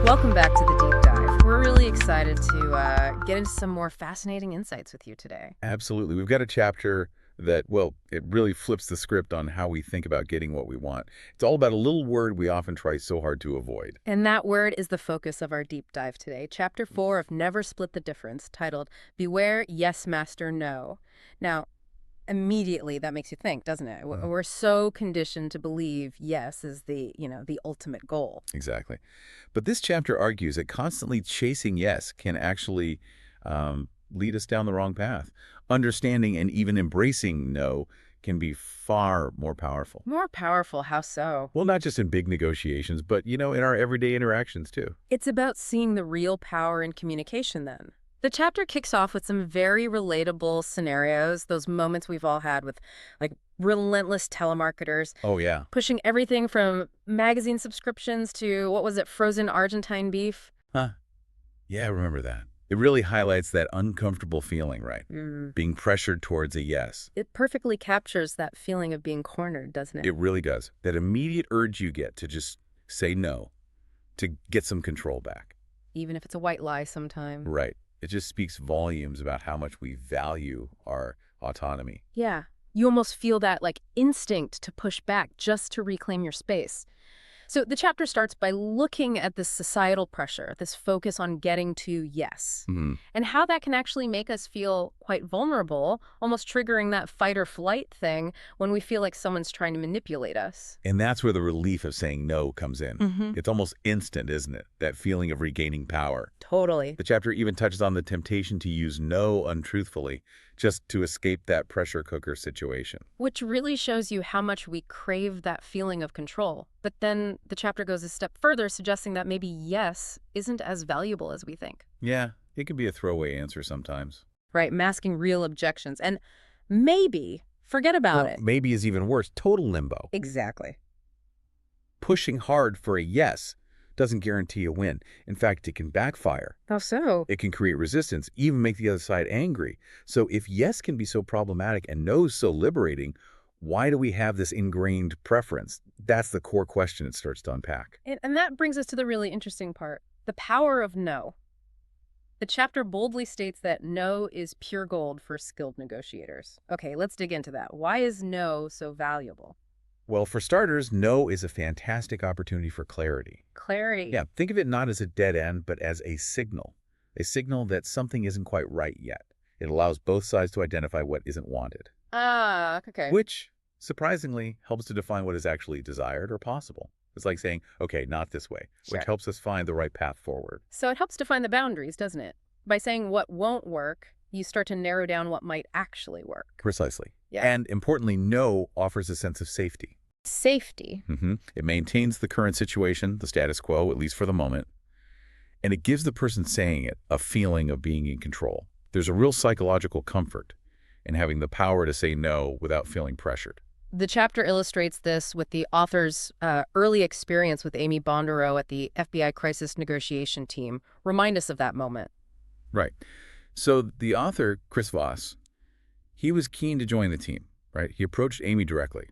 Welcome back to the deep dive. We're really excited to get into some more fascinating insights with you today. Absolutely. We've got a chapter that, well, it really flips the script on how we think about getting what we want. It's all about a little word we often try so hard to avoid. And that word is the focus of our deep dive today. Chapter 4 of Never Split the Difference, titled Beware Yes Master No. Now, immediately that makes you think, doesn't it? We're so conditioned to believe yes is the ultimate goal. Exactly. But this chapter argues that constantly chasing yes can actually lead us down the wrong path. Understanding and even embracing no can be far more powerful. More powerful, how so? Well, not just in big negotiations, but, in our everyday interactions, too. It's about seeing the real power in communication, then. The chapter kicks off with some very relatable scenarios, those moments we've all had with, like, relentless telemarketers. Oh, yeah. Pushing everything from magazine subscriptions to, what was it, frozen Argentine beef? Huh. Yeah, I remember that. It really highlights that uncomfortable feeling, right? Being pressured towards a yes. It perfectly captures that feeling of being cornered, doesn't it? It really does. That immediate urge you get to just say no, to get some control back. Even if it's a white lie sometime. Right. It just speaks volumes about how much we value our autonomy. Yeah. You almost feel that, like, instinct to push back just to reclaim your space. So the chapter starts by looking at this societal pressure, this focus on getting to yes, and how that can actually make us feel quite vulnerable, almost triggering that fight or flight thing when we feel like someone's trying to manipulate us. And that's where the relief of saying no comes in. It's almost instant, isn't it? That feeling of regaining power. Totally. The chapter even touches on the temptation to use no untruthfully, just to escape that pressure cooker situation. Which really shows you how much we crave that feeling of control. But then the chapter goes a step further, suggesting that maybe yes isn't as valuable as we think. Yeah, it can be a throwaway answer sometimes. Right, masking real objections. And maybe, forget about it. Maybe is even worse, total limbo. Exactly. Pushing hard for a yes doesn't guarantee a win. In fact, it can backfire. How so? It can create resistance, even make the other side angry. So if yes can be so problematic and no so liberating, why do we have this ingrained preference? That's the core question it starts to unpack. And that brings us to the really interesting part, the power of no. The chapter boldly states that no is pure gold for skilled negotiators. Okay, let's dig into that. Why is no so valuable? Well, for starters, no is a fantastic opportunity for clarity. Clarity. Yeah, think of it not as a dead end, but as a signal that something isn't quite right yet. It allows both sides to identify what isn't wanted. Ah, okay. Which, surprisingly, helps to define what is actually desired or possible. It's like saying, okay, not this way, which helps us find the right path forward. So it helps define the boundaries, doesn't it? By saying what won't work, you start to narrow down what might actually work. Precisely. Yeah. And importantly, no offers a sense of safety. Safety. It maintains the current situation, the status quo, at least for the moment. And it gives the person saying it a feeling of being in control. There's a real psychological comfort in having the power to say no without feeling pressured. The chapter illustrates this with the author's early experience with Amy Bondereau at the FBI Crisis Negotiation Team. Remind us of that moment. Right. So the author, Chris Voss, he was keen to join the team, right? He approached Amy directly.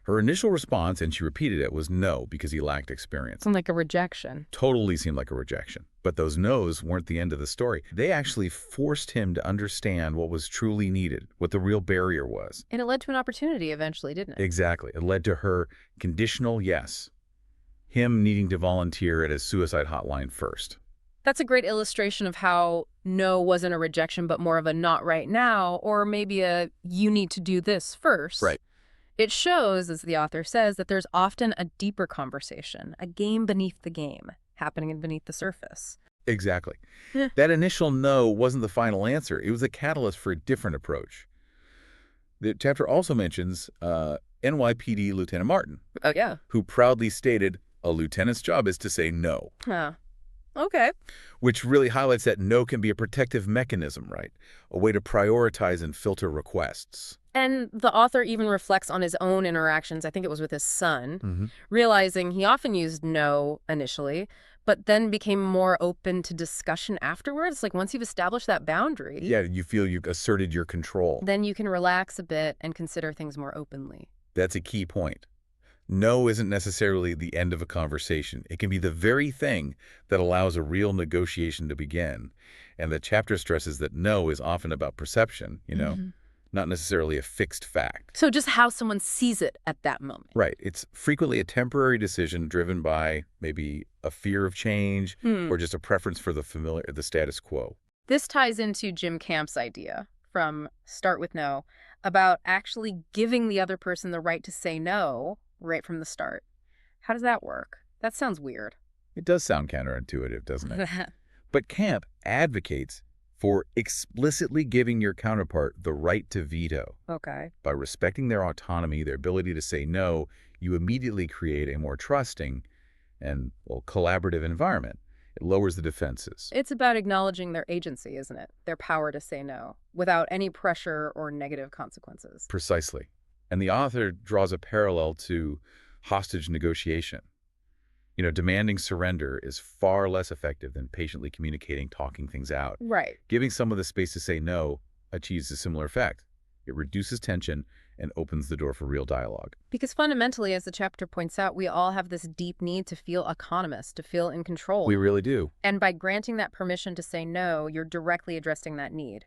Her initial response, and she repeated it, was no, because he lacked experience. Sounds like a rejection. Totally seemed like a rejection. But those no's weren't the end of the story. They actually forced him to understand what was truly needed, what the real barrier was. And it led to an opportunity eventually, didn't it? Exactly. It led to her conditional yes, him needing to volunteer at his suicide hotline first. That's a great illustration of how no wasn't a rejection, but more of a not right now, or maybe a you need to do this first. Right. It shows, as the author says, that there's often a deeper conversation, a game beneath the game, happening beneath the surface. Exactly. That initial no wasn't the final answer. It was a catalyst for a different approach. The chapter also mentions NYPD Lieutenant Martin. Oh, yeah. Who proudly stated, a lieutenant's job is to say no. Huh. Okay. Which really highlights that no can be a protective mechanism, right? A way to prioritize and filter requests. And the author even reflects on his own interactions, I think it was with his son, realizing he often used no initially, but then became more open to discussion afterwards. Like once you've established that boundary. Yeah, you feel you've asserted your control. Then you can relax a bit and consider things more openly. That's a key point. No isn't necessarily the end of a conversation. It can be the very thing that allows a real negotiation to begin. And the chapter stresses that no is often about perception, not necessarily a fixed fact. So just how someone sees it at that moment. Right. It's frequently a temporary decision driven by maybe a fear of change or just a preference for the familiar, the status quo. This ties into Jim Camp's idea from Start With No about actually giving the other person the right to say no right from the start. How does that work? That sounds weird. It does sound counterintuitive, doesn't it? But Camp advocates for explicitly giving your counterpart the right to veto. Okay. By respecting their autonomy, their ability to say no, you immediately create a more trusting and, collaborative environment. It lowers the defenses. It's about acknowledging their agency, isn't it? Their power to say no, without any pressure or negative consequences. Precisely. And the author draws a parallel to hostage negotiation. Demanding surrender is far less effective than patiently communicating, talking things out. Right. Giving someone the space to say no achieves a similar effect. It reduces tension and opens the door for real dialogue. Because fundamentally, as the chapter points out, we all have this deep need to feel autonomous, to feel in control. We really do. And by granting that permission to say no, you're directly addressing that need,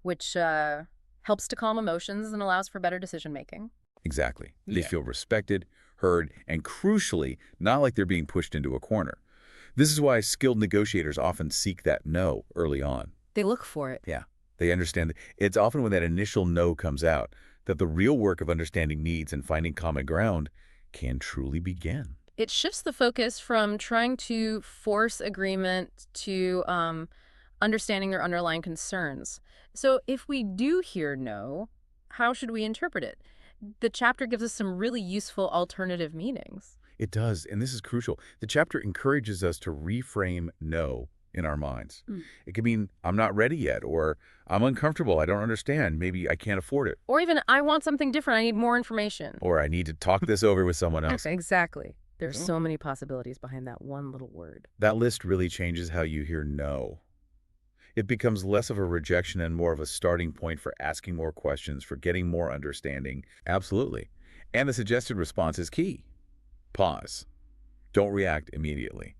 which helps to calm emotions and allows for better decision-making. Exactly. They feel respected, heard, and crucially, not like they're being pushed into a corner. This is why skilled negotiators often seek that no early on. They look for it. Yeah. They understand that it's often when that initial no comes out that the real work of understanding needs and finding common ground can truly begin. It shifts the focus from trying to force agreement to understanding their underlying concerns. So if we do hear no, how should we interpret it? The chapter gives us some really useful alternative meanings. It does, and this is crucial. The chapter encourages us to reframe no in our minds. It could mean, I'm not ready yet, or I'm uncomfortable, I don't understand, maybe I can't afford it. Or even, I want something different, I need more information. Or I need to talk this over with someone else. Exactly. There's so many possibilities behind that one little word. That list really changes how you hear no. It becomes less of a rejection and more of a starting point for asking more questions, for getting more understanding. Absolutely. And the suggested response is key. Pause. Don't react immediately.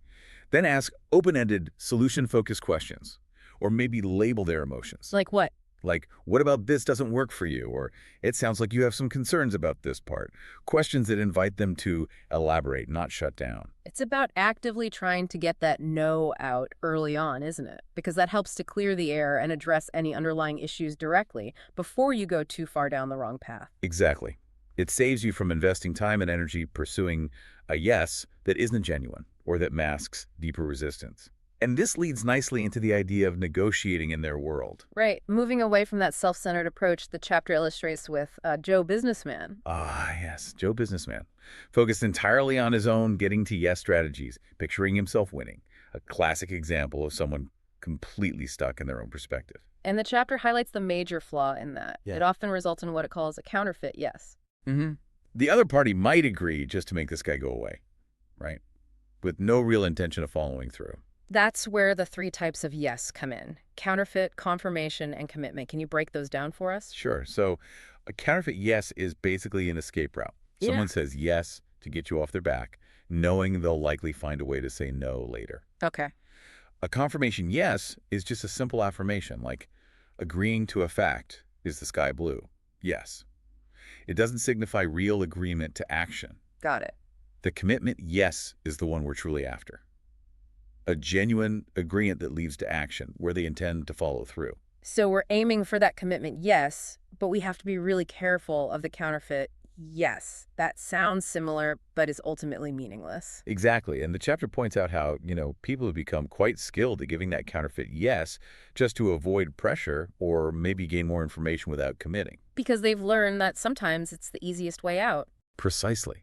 Then ask open-ended, solution-focused questions, or maybe label their emotions. Like what? Like, what about this doesn't work for you? Or, it sounds like you have some concerns about this part. Questions that invite them to elaborate, not shut down. It's about actively trying to get that no out early on, isn't it? Because that helps to clear the air and address any underlying issues directly before you go too far down the wrong path. Exactly. It saves you from investing time and energy pursuing a yes that isn't genuine or that masks deeper resistance. And this leads nicely into the idea of negotiating in their world. Right. Moving away from that self-centered approach, the chapter illustrates with Joe Businessman. Ah, yes, Joe Businessman. Focused entirely on his own getting to yes strategies, picturing himself winning. A classic example of someone completely stuck in their own perspective. And the chapter highlights the major flaw in that. Yeah. It often results in what it calls a counterfeit yes. The other party might agree just to make this guy go away, right? With no real intention of following through. That's where the three types of yes come in. Counterfeit, confirmation, and commitment. Can you break those down for us? Sure. So a counterfeit yes is basically an escape route. Someone says yes to get you off their back, knowing they'll likely find a way to say no later. Okay. A confirmation yes is just a simple affirmation, like agreeing to a fact. Is the sky blue? Yes. It doesn't signify real agreement to action. Got it. The commitment yes is the one we're truly after. A genuine agreement that leads to action, where they intend to follow through. So we're aiming for that commitment, yes, but we have to be really careful of the counterfeit yes. That sounds similar, but is ultimately meaningless. Exactly. And the chapter points out how, people have become quite skilled at giving that counterfeit yes just to avoid pressure or maybe gain more information without committing. Because they've learned that sometimes it's the easiest way out. Precisely.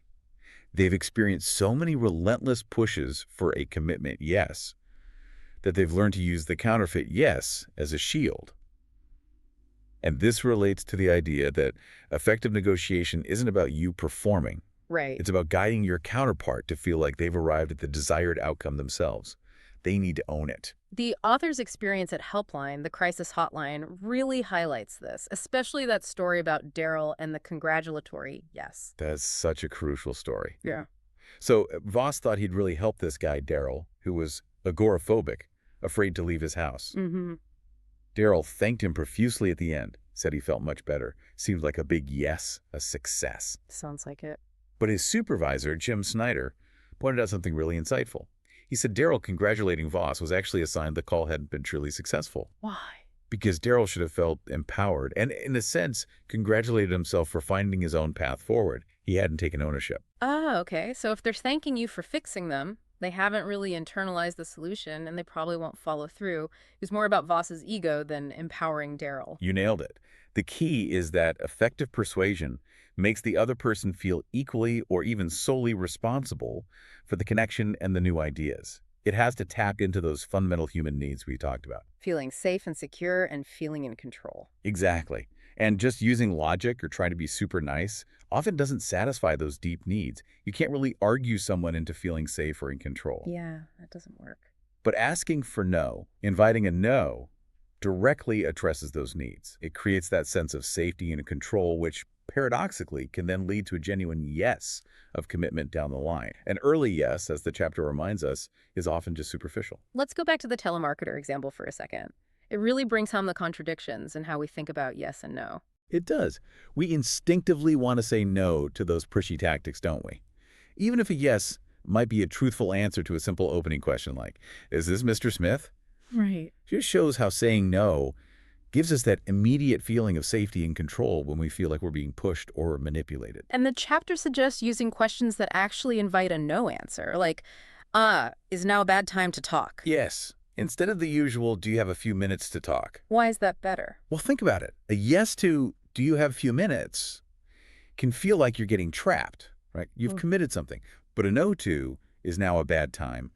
They've experienced so many relentless pushes for a commitment yes that they've learned to use the counterfeit yes as a shield. And this relates to the idea that effective negotiation isn't about you performing. Right. It's about guiding your counterpart to feel like they've arrived at the desired outcome themselves. They need to own it. The author's experience at Helpline, the crisis hotline, really highlights this, especially that story about Daryl and the congratulatory yes. That's such a crucial story. Yeah. So Voss thought he'd really help this guy, Daryl, who was agoraphobic, afraid to leave his house. Mm-hmm. Daryl thanked him profusely at the end, said he felt much better. Seemed like a big yes, a success. Sounds like it. But his supervisor, Jim Snyder, pointed out something really insightful. He said Daryl congratulating Voss was actually a sign the call hadn't been truly successful. Why? Because Daryl should have felt empowered and, in a sense, congratulated himself for finding his own path forward. He hadn't taken ownership. Ah, okay. So if they're thanking you for fixing them, they haven't really internalized the solution and they probably won't follow through. It was more about Voss's ego than empowering Daryl. You nailed it. The key is that effective persuasion makes the other person feel equally or even solely responsible for the connection and the new ideas. It has to tap into those fundamental human needs we talked about. Feeling safe and secure and feeling in control. Exactly. And just using logic or trying to be super nice often doesn't satisfy those deep needs. You can't really argue someone into feeling safe or in control. Yeah, that doesn't work. But asking for no, inviting a no, directly addresses those needs. It creates that sense of safety and control, which paradoxically can then lead to a genuine yes of commitment down the line. An early yes, as the chapter reminds us, is often just superficial. Let's go back to the telemarketer example for a second. It really brings home the contradictions in how we think about yes and no. It does. We instinctively want to say no to those pushy tactics, don't we? Even if a yes might be a truthful answer to a simple opening question like, "Is this Mr. Smith?" Right. Just shows how saying no gives us that immediate feeling of safety and control when we feel like we're being pushed or manipulated. And the chapter suggests using questions that actually invite a no answer, like, is now a bad time to talk? Yes. Instead of the usual, "Do you have a few minutes to talk?" Why is that better? Well, think about it. A yes to, "Do you have a few minutes?" can feel like you're getting trapped, right? You've committed something. But a no to, "Is now a bad time,"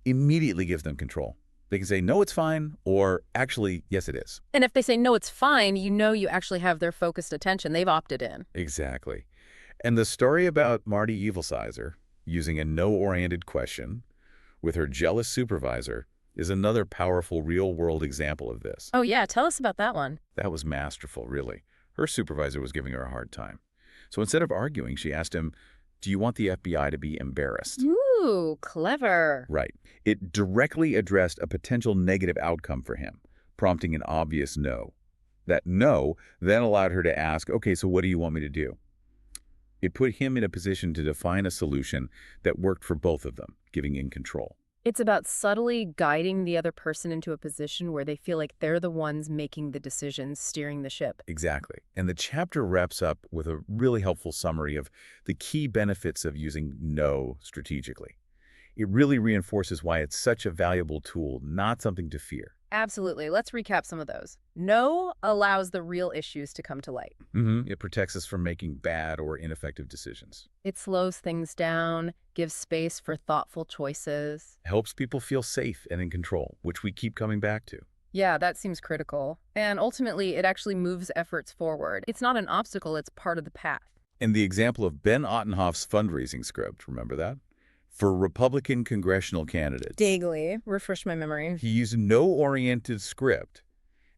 immediately gives them control. They can say, "No, it's fine," or "Actually, yes, it is." And if they say, no, it's fine, you know you actually have their focused attention. They've opted in. Exactly. And the story about Marty Evilsizer using a no-oriented question with her jealous supervisor is another powerful real-world example of this. Oh, yeah. Tell us about that one. That was masterful, really. Her supervisor was giving her a hard time. So instead of arguing, she asked him, "Do you want the FBI to be embarrassed?" Ooh, clever. Right. It directly addressed a potential negative outcome for him, prompting an obvious no. That no then allowed her to ask, "Okay, so what do you want me to do?" It put him in a position to define a solution that worked for both of them, giving in control. It's about subtly guiding the other person into a position where they feel like they're the ones making the decisions, steering the ship. Exactly. And the chapter wraps up with a really helpful summary of the key benefits of using no strategically. It really reinforces why it's such a valuable tool, not something to fear. Absolutely. Let's recap some of those. No allows the real issues to come to light. It protects us from making bad or ineffective decisions. It slows things down, gives space for thoughtful choices. Helps people feel safe and in control, which we keep coming back to. Yeah, that seems critical. And ultimately, it actually moves efforts forward. It's not an obstacle, it's part of the path. And the example of Ben Ottenhoff's fundraising script, remember that? For Republican congressional candidates. Vaguely. Refresh my memory. He used a no-oriented script,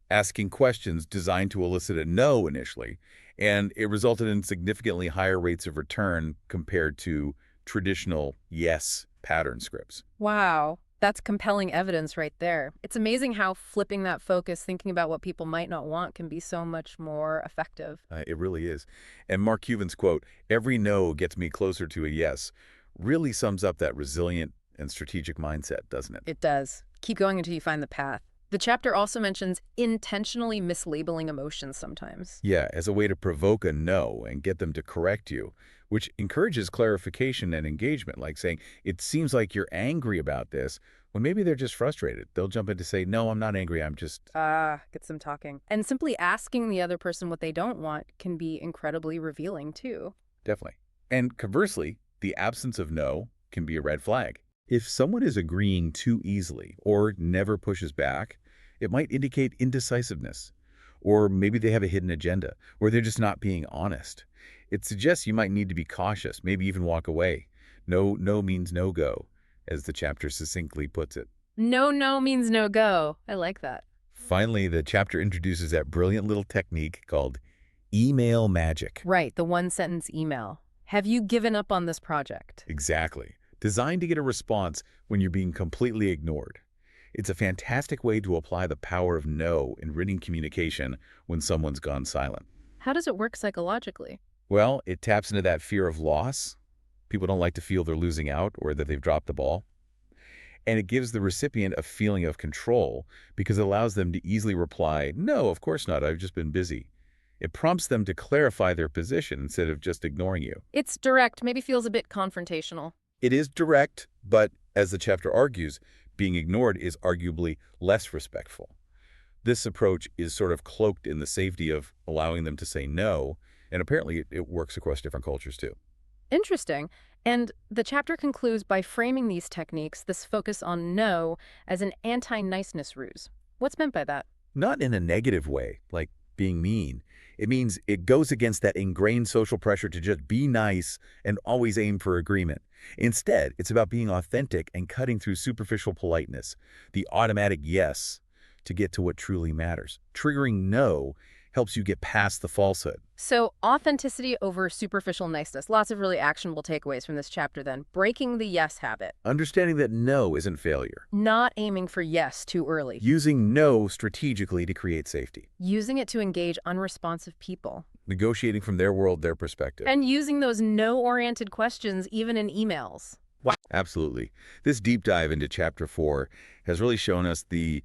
asking questions designed to elicit a no initially, and it resulted in significantly higher rates of return compared to traditional yes pattern scripts. Wow. That's compelling evidence right there. It's amazing how flipping that focus, thinking about what people might not want, can be so much more effective. It really is. And Mark Cuban's quote, "Every no gets me closer to a yes," really sums up that resilient and strategic mindset, doesn't it? It does. Keep going until you find the path. The chapter also mentions intentionally mislabeling emotions sometimes. Yeah, as a way to provoke a no and get them to correct you, which encourages clarification and engagement, like saying, "It seems like you're angry about this," when maybe they're just frustrated. They'll jump in to say, "No, I'm not angry, I'm just..." Gets them talking. And simply asking the other person what they don't want can be incredibly revealing, too. Definitely. And conversely, the absence of no can be a red flag. If someone is agreeing too easily or never pushes back, it might indicate indecisiveness. Or maybe they have a hidden agenda, or they're just not being honest. It suggests you might need to be cautious, maybe even walk away. No means no go, as the chapter succinctly puts it. No, no means no go. I like that. Finally, the chapter introduces that brilliant little technique called email magic. Right, the one-sentence email. Have you given up on this project? Exactly. Designed to get a response when you're being completely ignored. It's a fantastic way to apply the power of no in written communication when someone's gone silent. How does it work psychologically? Well, it taps into that fear of loss. People don't like to feel they're losing out or that they've dropped the ball. And it gives the recipient a feeling of control because it allows them to easily reply, "No, of course not, I've just been busy." It prompts them to clarify their position instead of just ignoring you. It's direct, maybe feels a bit confrontational. It is direct, but as the chapter argues, being ignored is arguably less respectful. This approach is sort of cloaked in the safety of allowing them to say no, and apparently it works across different cultures too. Interesting. And the chapter concludes by framing these techniques, this focus on no, as an anti-niceness ruse. What's meant by that? Not in a negative way, like being mean. It means it goes against that ingrained social pressure to just be nice and always aim for agreement. Instead, it's about being authentic and cutting through superficial politeness, the automatic yes, to get to what truly matters. Triggering no helps you get past the falsehood. So authenticity over superficial niceness. Lots of really actionable takeaways from this chapter then. Breaking the yes habit. Understanding that no isn't failure. Not aiming for yes too early. Using no strategically to create safety. Using it to engage unresponsive people. Negotiating from their world, their perspective. And using those no-oriented questions even in emails. Wow. Absolutely. This deep dive into Chapter 4 has really shown us the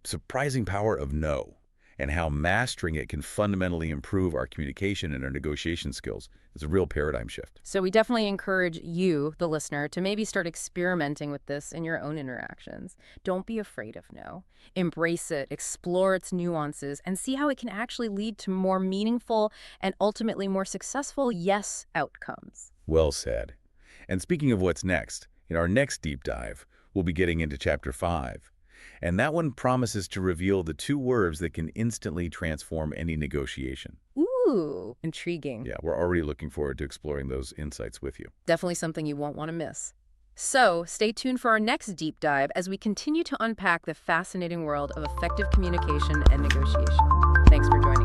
surprising power of no and how mastering it can fundamentally improve our communication and our negotiation skills. It's a real paradigm shift. So we definitely encourage you, the listener, to maybe start experimenting with this in your own interactions. Don't be afraid of no. Embrace it, explore its nuances, and see how it can actually lead to more meaningful and ultimately more successful yes outcomes. Well said. And speaking of what's next, in our next deep dive, we'll be getting into Chapter 5. And that one promises to reveal the two words that can instantly transform any negotiation. Ooh, intriguing. Yeah, we're already looking forward to exploring those insights with you. Definitely something you won't want to miss. So stay tuned for our next deep dive as we continue to unpack the fascinating world of effective communication and negotiation. Thanks for joining us.